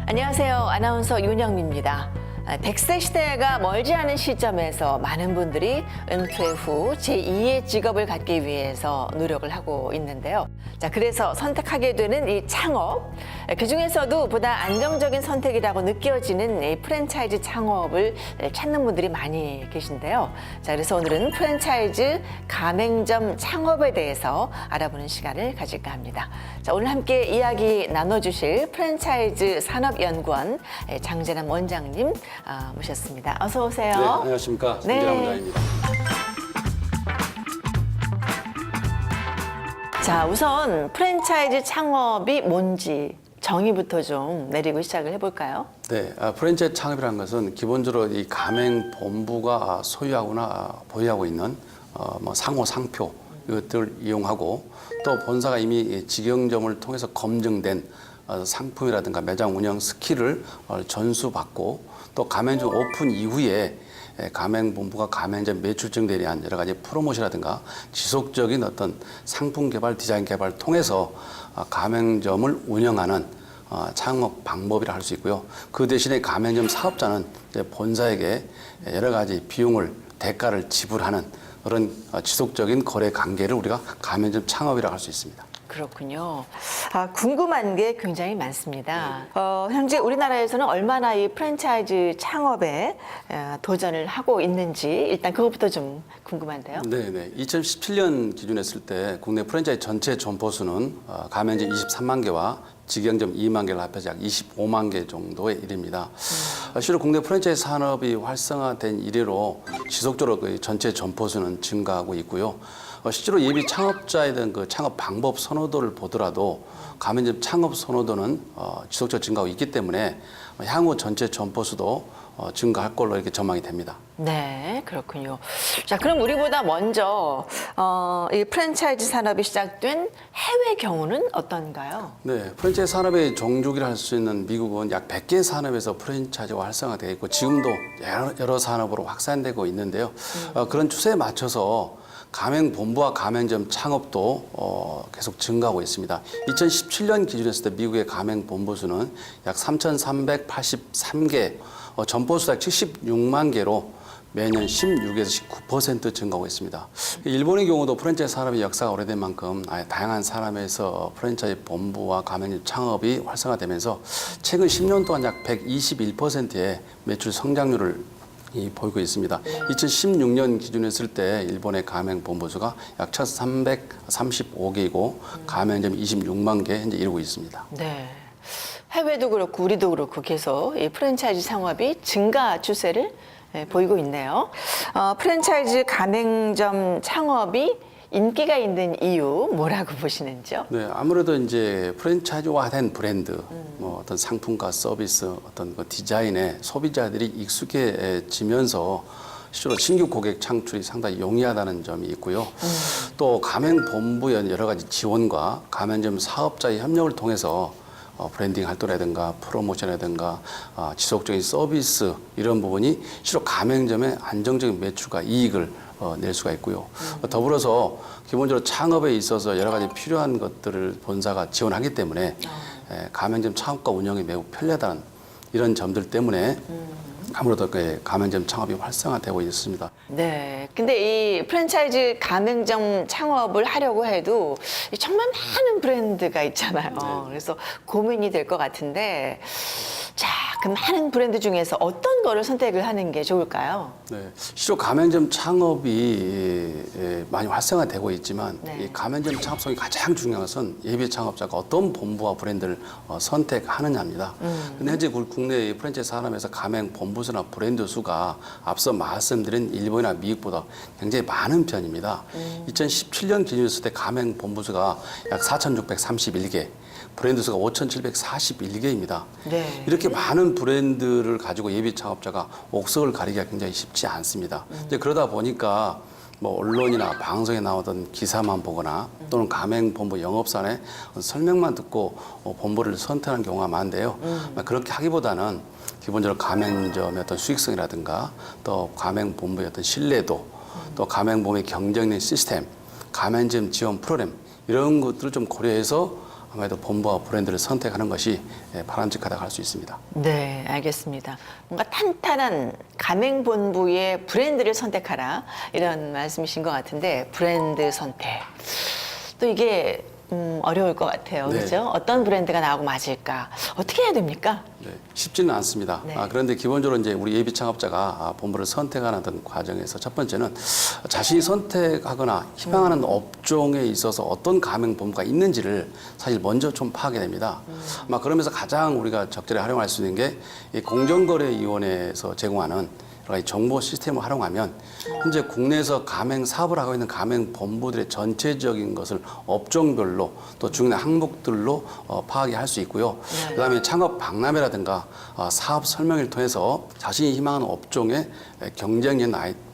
안녕하세요. 아나운서 윤영미입니다. 100세 시대가 멀지 않은 시점에서 많은 분들이 은퇴 후 제2의 직업을 갖기 위해서 노력을 하고 있는데요. 자, 그래서 선택하게 되는 이 창업, 그중에서도 보다 안정적인 선택이라고 느껴지는 이 프랜차이즈 창업을 찾는 분들이 많이 계신데요. 자, 그래서 오늘은 프랜차이즈 가맹점 창업에 대해서 알아보는 시간을 가질까 합니다. 자, 오늘 함께 이야기 나눠주실 프랜차이즈 산업연구원 장재남 원장님 모셨습니다. 어서 오세요. 네, 안녕하십니까. 장재남 원장입니다. 자, 우선 프랜차이즈 창업이 뭔지 정의부터 좀 내리고 시작을 해볼까요? 네, 프랜차이즈 창업이라는 것은 기본적으로 이 가맹 본부가 소유하거나 보유하고 있는 뭐 상호 상표 이것들을 이용하고 또 본사가 이미 직영점을 통해서 검증된 상품이라든가 매장 운영 스킬을 전수받고 또 가맹점 오픈 이후에 가맹본부가 가맹점 매출 증대에 대한 여러 가지 프로모션이라든가 지속적인 어떤 상품 개발, 디자인 개발을 통해서 가맹점을 운영하는 창업 방법이라 할 수 있고요. 그 대신에 가맹점 사업자는 이제 본사에게 여러 가지 비용을, 대가를 지불하는 그런 지속적인 거래 관계를 우리가 가맹점 창업이라고 할 수 있습니다. 그렇군요. 궁금한 게 굉장히 많습니다. 현재 우리나라에서는 얼마나 이 프랜차이즈 창업에 도전을 하고 있는지 일단 그것부터 좀 궁금한데요. 네. 2017년 기준에 했을 때 국내 프랜차이즈 전체 점포 수는 가맹점 23만 개와 직영점 2만 개를 합해서 약 25만 개 정도에 이릅니다. 실로 국내 프랜차이즈 산업이 활성화된 이래로 지속적으로 그 전체 점포 수는 증가하고 있고요. 실제로 예비 창업자에 대한 그 창업 방법 선호도를 보더라도 가맹점 창업 선호도는 지속적으로 증가하고 있기 때문에 향후 전체 점포 수도 증가할 걸로 이렇게 전망이 됩니다. 네, 그렇군요. 자, 그럼 우리보다 먼저 이 프랜차이즈 산업이 시작된 해외 경우는 어떤가요? 네, 프랜차이즈 산업의 종족이라 할 수 있는 미국은 약 100개 산업에서 프랜차이즈가 활성화되어 있고 지금도 여러 산업으로 확산되고 있는데요. 그런 추세에 맞춰서 가맹본부와 가맹점 창업도 계속 증가하고 있습니다. 2017년 기준으로 했을 때 미국의 가맹본부 수는 약 3,383개, 점포 수 약 76만 개로 매년 16에서 19% 증가하고 있습니다. 일본의 경우도 프랜차이즈 산업의 역사가 오래된 만큼 다양한 산업에서 프랜차이즈 본부와 가맹점 창업이 활성화되면서 최근 10년 동안 약 121%의 매출 성장률을 보이고 있습니다. 2016년 기준으로 했을 때 일본의 가맹 본부 수가 약 1,335개이고 가맹점 26만 개 현재 이루고 있습니다. 네. 해외도 그렇고 우리도 그렇고 계속 이 프랜차이즈 창업이 증가 추세를 보이고 있네요. 프랜차이즈 가맹점 창업이 인기가 있는 이유 뭐라고 보시는지요? 네, 아무래도 이제 프랜차이즈화된 브랜드, 뭐 어떤 상품과 서비스, 어떤 그 디자인에 소비자들이 익숙해지면서 실제로 신규 고객 창출이 상당히 용이하다는 점이 있고요. 또 가맹 본부의 여러 가지 지원과 가맹점 사업자의 협력을 통해서 브랜딩 활동이라든가 프로모션이라든가 지속적인 서비스 이런 부분이 실로 가맹점의 안정적인 매출과 이익을 낼 수가 있고요. 더불어서 기본적으로 창업에 있어서 여러 가지 필요한 것들을 본사가 지원하기 때문에 가맹점 창업과 운영이 매우 편리하다는 이런 점들 때문에 아무래도 가맹점 창업이 활성화되고 있습니다. 네. 근데 이 프랜차이즈 가맹점 창업을 하려고 해도 정말 많은 브랜드가 있잖아요. 네. 그래서 고민이 될 것 같은데 자, 그 많은 브랜드 중에서 어떤 거를 선택을 하는 게 좋을까요? 네, 실로 가맹점 창업이 많이 활성화되고 있지만 네. 이 가맹점 창업성이 가장 중요한 것은 예비 창업자가 어떤 본부와 브랜드를 선택하느냐입니다. 근데 현재 국내 프랜차이즈 산업에서 가맹 본부수나 브랜드 수가 앞서 말씀드린 일본이나 미국보다 굉장히 많은 편입니다. 2017년 기준으로 때 가맹 본부수가 약 4,631개, 브랜드 수가 5,741개입니다. 네. 이렇게 많은 브랜드를 가지고 예비 창업자가 옥석을 가리기가 굉장히 쉽지 않습니다. 이제 그러다 보니까 뭐 언론이나 방송에 나오던 기사만 보거나 또는 가맹 본부 영업사의 설명만 듣고 본부를 선택하는 경우가 많은데요. 그렇게 하기보다는 기본적으로 가맹점의 어떤 수익성이라든가 또 가맹 본부의 어떤 신뢰도 또 가맹 본부의 경쟁력 시스템, 가맹점 지원 프로그램 이런 것들을 좀 고려해서 아무래도 본부와 브랜드를 선택하는 것이 바람직하다고 할 수 있습니다. 네, 알겠습니다. 뭔가 탄탄한 가맹 본부의 브랜드를 선택하라 이런 말씀이신 것 같은데 브랜드 선택 또 이게 어려울 것 같아요. 네. 그렇죠? 어떤 브랜드가 나오고 맞을까? 어떻게 해야 됩니까? 네, 쉽지는 않습니다. 네. 그런데 기본적으로 이제 우리 예비 창업자가 본부를 선택하는 어떤 과정에서 첫 번째는 자신이 선택하거나 희망하는 업종에 있어서 어떤 가맹 본부가 있는지를 사실 먼저 좀 파악이 됩니다. 그러면서 가장 우리가 적절히 활용할 수 있는 게 이 공정거래위원회에서 제공하는 여러 가지 정보 시스템을 활용하면 현재 국내에서 가맹 사업을 하고 있는 가맹 본부들의 전체적인 것을 업종별로 또 중요한 항목들로 파악이 할 수 있고요. 네. 그다음에 창업 박람회라든가 사업 설명을 통해서 자신이 희망하는 업종의 경쟁력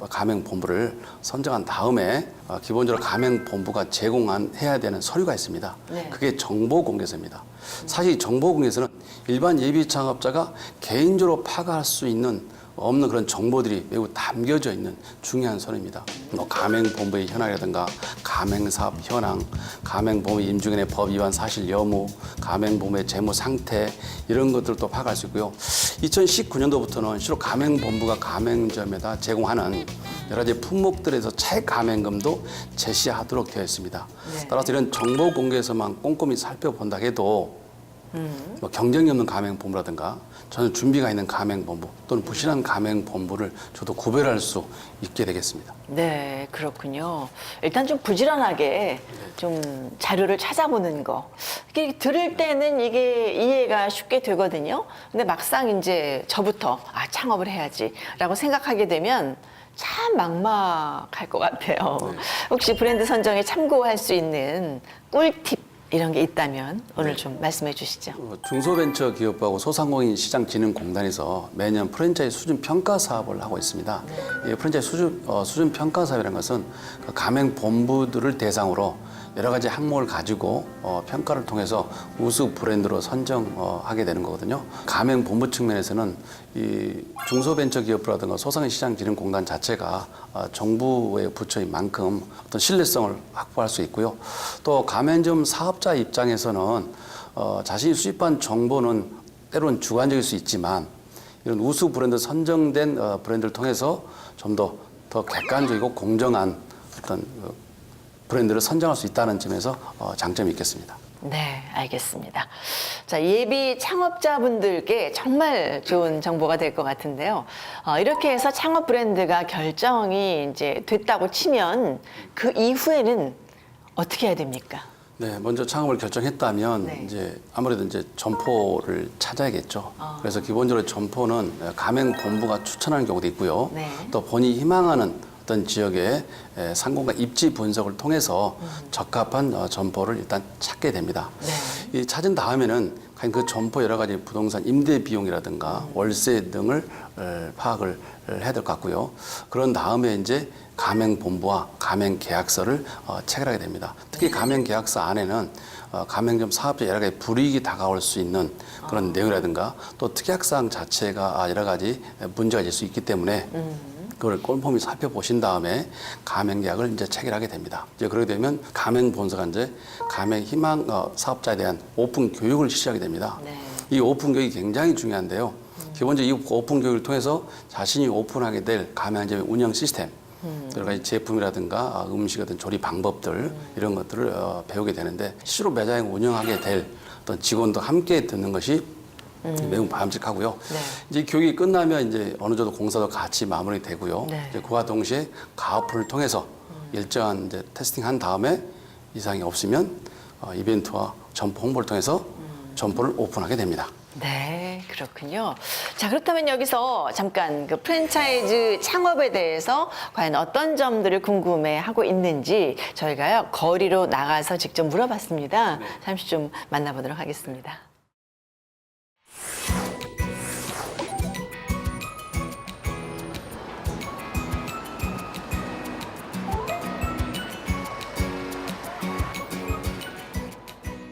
가맹 본부를 선정한 다음에 기본적으로 가맹 본부가 제공해야 되는 서류가 있습니다. 네. 그게 정보 공개서입니다. 사실 이 정보 공개서는 일반 예비 창업자가 개인적으로 파악할 수 있는 없는 그런 정보들이 매우 담겨져 있는 중요한 서류입니다. 가맹본부의 현황이라든가 가맹사업 현황, 가맹본부 임중인의 법 위반 사실 여무, 가맹본부의 재무 상태 이런 것들도 파악할 수 있고요. 2019년도부터는 실로 가맹본부가 가맹점에다 제공하는 여러 가지 품목들에서 차액 가맹금도 제시하도록 되어 있습니다. 네. 따라서 이런 정보 공개에서만 꼼꼼히 살펴본다 해도 경쟁력 없는 가맹본부라든가 전혀 준비가 있는 가맹본부 또는 부실한 가맹본부를 저도 구별할 수 있게 되겠습니다. 네, 그렇군요. 일단 좀 부지런하게 좀 자료를 찾아보는 거. 이게 들을 때는 이게 이해가 쉽게 되거든요. 근데 막상 이제 저부터 창업을 해야지라고 생각하게 되면 참 막막할 것 같아요. 네. 혹시 브랜드 선정에 참고할 수 있는 꿀팁 이런 게 있다면 오늘 좀 말씀해 주시죠. 중소벤처기업부하고 소상공인시장진흥공단에서 매년 프랜차이즈 수준 평가 사업을 하고 있습니다. 이 프랜차이즈 수준 평가 사업이라는 것은 그 가맹 본부들을 대상으로 여러 가지 항목을 가지고 평가를 통해서 우수 브랜드로 선정하게 되는 거거든요. 가맹 본부 측면에서는 이 중소벤처기업부라든가 소상공인시장진흥공단 자체가 정부의 부처인 만큼 어떤 신뢰성을 확보할 수 있고요. 또 가맹점 사업자 입장에서는 자신이 수집한 정보는 때로는 주관적일 수 있지만 이런 우수 브랜드 선정된 브랜드를 통해서 좀 더 객관적이고 공정한 어떤 브랜드를 선정할 수 있다는 점에서 장점이 있겠습니다. 네, 알겠습니다. 자, 예비 창업자분들께 정말 좋은 정보가 될 것 같은데요. 이렇게 해서 창업 브랜드가 결정이 이제 됐다고 치면 그 이후에는 어떻게 해야 됩니까? 네, 먼저 창업을 결정했다면 네. 이제 아무래도 이제 점포를 찾아야겠죠. 그래서 기본적으로 점포는 가맹 본부가 추천하는 경우도 있고요. 네. 또 본인이 희망하는 어떤 지역의 상공과 입지 분석을 통해서 적합한 점포를 일단 찾게 됩니다. 네. 이 찾은 다음에는 과연 그 점포 여러 가지 부동산 임대 비용이라든가 월세 등을 파악을 해야 될 것 같고요. 그런 다음에 이제 가맹 본부와 가맹 계약서를 체결하게 됩니다. 특히 가맹 계약서 안에는 가맹점 사업자 여러 가지 불이익이 다가올 수 있는 그런 내용이라든가 또 특약사항 자체가 여러 가지 문제가 될 수 있기 때문에 그걸 꼼꼼히 살펴보신 다음에 가맹 계약을 이제 체결하게 됩니다. 이제 그렇게 되면 가맹 본사가 이제 가맹 희망 사업자에 대한 오픈 교육을 실시하게 됩니다. 네. 이 오픈 교육이 굉장히 중요한데요. 기본적으로 이 오픈 교육을 통해서 자신이 오픈하게 될 가맹점의 운영 시스템, 여러 가지 제품이라든가 음식이든 조리 방법들 이런 것들을 배우게 되는데 실제로 매장을 운영하게 될 어떤 직원도 함께 듣는 것이 매우 바람직하고요. 네. 이제 교육이 끝나면 이제 어느 정도 공사도 같이 마무리되고요. 네. 이제 그와 동시에 가오픈을 통해서 일정한 이제 테스팅한 다음에 이상이 없으면 이벤트와 점포 홍보를 통해서 점포를 오픈하게 됩니다. 네, 그렇군요. 자, 그렇다면 여기서 잠깐 그 프랜차이즈 창업에 대해서 과연 어떤 점들을 궁금해하고 있는지 저희가요, 거리로 나가서 직접 물어봤습니다. 잠시 좀 만나보도록 하겠습니다.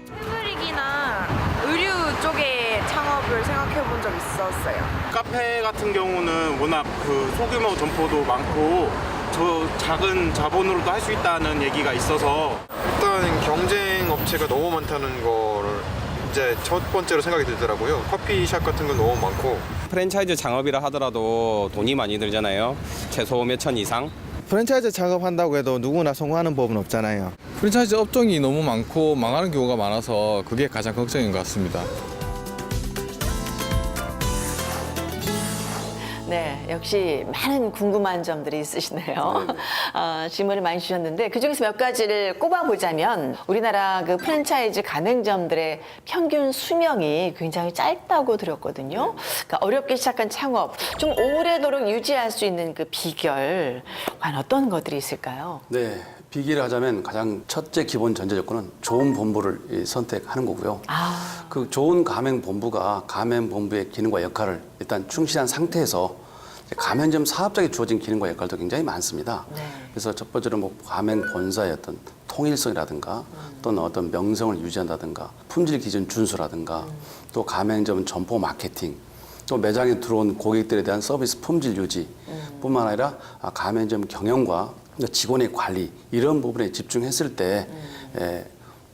패브릭이나 의류 쪽에 창업을 생각해 본 적 있었어요. 카페 같은 경우는 워낙 그 소규모 점포도 많고 저 작은 자본으로도 할 수 있다는 얘기가 있어서 일단 경쟁 업체가 너무 많다는 거를 이제 첫 번째로 생각이 들더라고요. 커피숍 같은 건 너무 많고 프랜차이즈 창업이라 하더라도 돈이 많이 들잖아요. 최소 몇천 이상. 프랜차이즈 작업한다고 해도 누구나 성공하는 법은 없잖아요. 프랜차이즈 업종이 너무 많고 망하는 경우가 많아서 그게 가장 걱정인 것 같습니다. 네, 역시 많은 궁금한 점들이 있으시네요. 질문을 많이 주셨는데 그중에서 몇 가지를 꼽아보자면 우리나라 그 프랜차이즈 가맹점들의 평균 수명이 굉장히 짧다고 들었거든요. 그러니까 어렵게 시작한 창업, 좀 오래도록 유지할 수 있는 그 비결, 과연 어떤 것들이 있을까요? 네. 비기를 하자면 가장 첫째 기본 전제 조건은 좋은 본부를 선택하는 거고요. 그 좋은 가맹 본부가 가맹 본부의 기능과 역할을 일단 충실한 상태에서 가맹점 사업장에 주어진 기능과 역할도 굉장히 많습니다. 네. 그래서 첫 번째로 뭐 가맹 본사의 어떤 통일성이라든가 또는 어떤 명성을 유지한다든가 품질 기준 준수라든가 또 가맹점 점포 마케팅 또 매장에 들어온 고객들에 대한 서비스 품질 유지 뿐만 아니라 가맹점 경영과 직원의 관리 이런 부분에 집중했을 때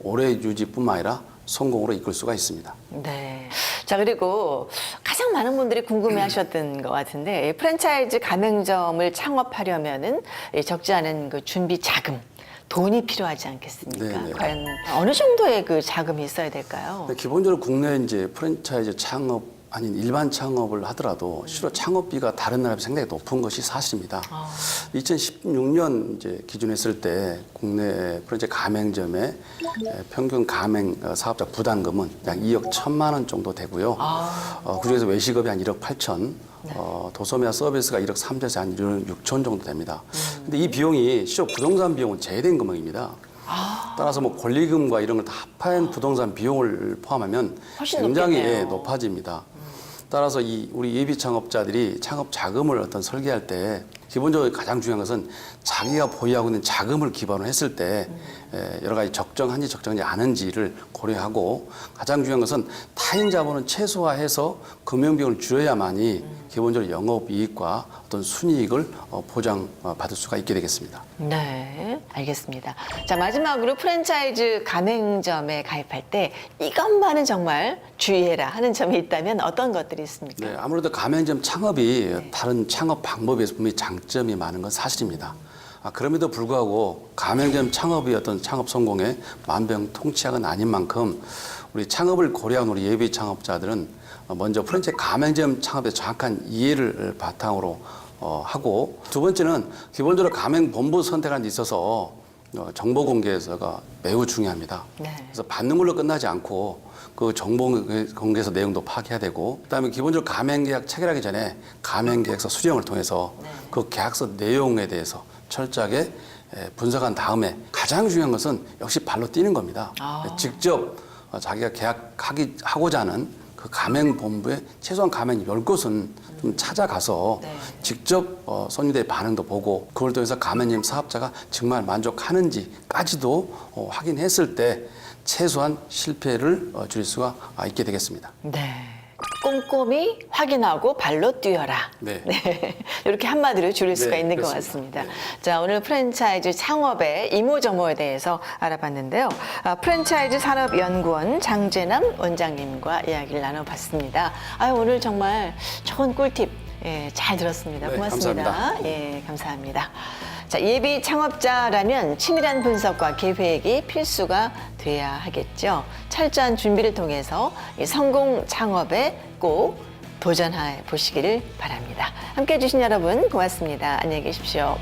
오래 유지뿐만 아니라 성공으로 이끌 수가 있습니다. 네. 자, 그리고 가장 많은 분들이 궁금해 하셨던 것 같은데, 프랜차이즈 가맹점을 창업하려면은 적지 않은 그 준비 자금, 돈이 필요하지 않겠습니까? 네네. 과연 어느 정도의 그 자금이 있어야 될까요? 기본적으로 국내 이제 프랜차이즈 창업 아닌 일반 창업을 하더라도 실로 창업비가 다른 나라에 상당히 높은 것이 사실입니다. 2016년 이제 기준 했을 때 국내 프랜차이즈 가맹점의 평균 가맹 사업자 부담금은 약 2억 1천만 원 정도 되고요. 그중에서 외식업이 한 1억 8천, 도소매와 서비스가 1억 3천에서 한 1억 6천 정도 됩니다. 근데 이 비용이 실로 부동산 비용은 제외된 금액입니다. 따라서 뭐 권리금과 이런 걸 다 합한 부동산 비용을 포함하면 훨씬 굉장히 높겠네요. 높아집니다. 따라서 우리 예비 창업자들이 창업 자금을 어떤 설계할 때 기본적으로 가장 중요한 것은 자기가 보유하고 있는 자금을 기반으로 했을 때 여러 가지 적정한지 적정하지 않은지를 고려하고 가장 중요한 것은 타인 자본은 최소화해서 금융 비용을 줄여야만이 기본적으로 영업이익과 어떤 순이익을 보장받을 수가 있게 되겠습니다. 네, 알겠습니다. 자, 마지막으로 프랜차이즈 가맹점에 가입할 때 이것만은 정말 주의해라 하는 점이 있다면 어떤 것들이 있습니까? 네, 아무래도 가맹점 창업이 다른 창업 방법에 비해서 분명히 장점이 많은 건 사실입니다. 그럼에도 불구하고 가맹점 창업이 어떤 창업 성공의 만병통치약은 아닌 만큼 우리 창업을 고려한 우리 예비 창업자들은 먼저 프랜차이즈 가맹점 창업의 정확한 이해를 바탕으로 하고 두 번째는 기본적으로 가맹 본부 선택하는 데 있어서 정보 공개가 매우 중요합니다. 네. 그래서 받는 걸로 끝나지 않고 그 정보 공개서 내용도 파악해야 되고 그다음에 기본적으로 가맹계약 체결하기 전에 가맹계약서 수령을 통해서 그 계약서 내용에 대해서 철저하게 분석한 다음에 가장 중요한 것은 역시 발로 뛰는 겁니다. 직접 자기가 계약하고자 하는 그 가맹본부에 최소한 가맹 10곳은 좀 찾아가서 직접 손님들의 반응도 보고 그걸 통해서 가맹점 사업자가 정말 만족하는지까지도 확인했을 때 최소한 실패를 줄일 수가 있게 되겠습니다. 네. 꼼꼼히 확인하고 발로 뛰어라. 네. 이렇게 한마디로 줄일 수가 네, 있는 것 그렇습니다. 같습니다. 네. 자, 오늘 프랜차이즈 창업의 이모저모에 대해서 알아봤는데요. 프랜차이즈 산업연구원 장재남 원장님과 이야기를 나눠봤습니다. 오늘 정말 좋은 꿀팁 잘 들었습니다. 네, 고맙습니다. 감사합니다. 예, 감사합니다. 자, 예비 창업자라면 치밀한 분석과 계획이 필수가 돼야 하겠죠. 철저한 준비를 통해서 이 성공 창업에 꼭 도전해 보시기를 바랍니다. 함께해 주신 여러분 고맙습니다. 안녕히 계십시오.